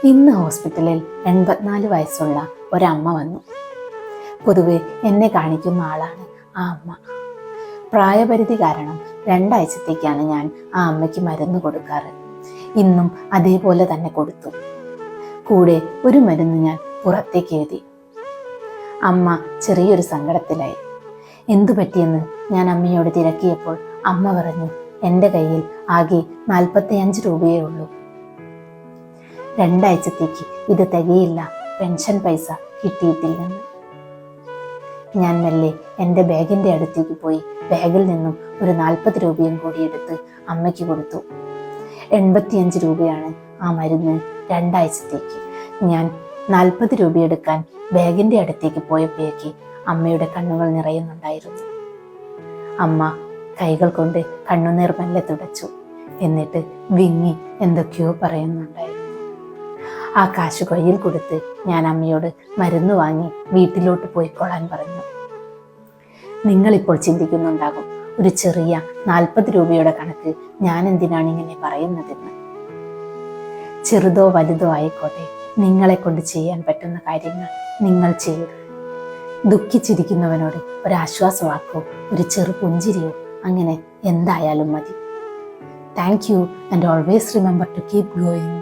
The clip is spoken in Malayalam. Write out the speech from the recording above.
ഇന്ന് ഹോസ്പിറ്റലിൽ 84 വയസ്സുള്ള ഒരമ്മ വന്നു. പൊതുവെ എന്നെ കാണിക്കുന്ന ആളാണ് ആ അമ്മ. പ്രായപരിധി കാരണം 2 ആഴ്ചത്തേക്കാണ് ഞാൻ ആ അമ്മയ്ക്ക് മരുന്ന് കൊടുക്കാറ്. ഇന്നും അതേപോലെ തന്നെ കൊടുത്തു. കൂടെ ഒരു മരുന്ന് ഞാൻ പുറത്തേക്ക് എഴുതി. അമ്മ ചെറിയൊരു സങ്കടത്തിലായി. എന്തു പറ്റിയെന്ന് ഞാൻ അമ്മയോട് തിരക്കിയപ്പോൾ അമ്മ പറഞ്ഞു, എൻ്റെ കയ്യിൽ ആകെ 45 രൂപയേ ഉള്ളൂ. 2 ആഴ്ചത്തേക്ക് ഇത് തികയില്ല, പെൻഷൻ പൈസ കിട്ടിയിട്ടില്ലെന്ന്. ഞാൻ മെല്ലെ എൻ്റെ ബാഗിൻ്റെ അടുത്തേക്ക് പോയി ബാഗിൽ നിന്നും ഒരു 40 രൂപയും കൂടി എടുത്ത് അമ്മയ്ക്ക് കൊടുത്തു. 85 രൂപയാണ് ആ മരുന്ന് 2 ആഴ്ചത്തേക്ക്. ഞാൻ 40 രൂപ എടുക്കാൻ ബാഗിൻ്റെ അടുത്തേക്ക് പോയപ്പോഴേക്ക് അമ്മയുടെ കണ്ണുകൾ നിറയുന്നുണ്ടായിരുന്നു. അമ്മ കൈകൾ കൊണ്ട് കണ്ണുനീർ മെല്ലെ തുടച്ചു. എന്നിട്ട് വിങ്ങി എന്തൊക്കെയോ പറയുന്നുണ്ടായിരുന്നു. ആ കാശ് കയ്യിൽ കൊടുത്ത് ഞാൻ അമ്മയോട് മരുന്ന് വാങ്ങി വീട്ടിലോട്ട് പോയിക്കൊള്ളാൻ പറഞ്ഞു. നിങ്ങളിപ്പോൾ ചിന്തിക്കുന്നുണ്ടാകും, ഒരു ചെറിയ 40 രൂപയുടെ കണക്ക് ഞാൻ എന്തിനാണ് ഇങ്ങനെ പറയുന്നതെന്ന്. ചെറുതോ വലുതോ ആയിക്കോട്ടെ, നിങ്ങളെ കൊണ്ട് ചെയ്യാൻ പറ്റുന്ന കാര്യങ്ങൾ നിങ്ങൾ ചെയ്യുക. ദുഃഖിച്ചിരിക്കുന്നവനോട് ഒരാശ്വാസവാക്കോ ഒരു ചെറു പുഞ്ചിരിയോ അങ്ങനെ എന്തായാലും മതി. Thank you and always remember to keep going.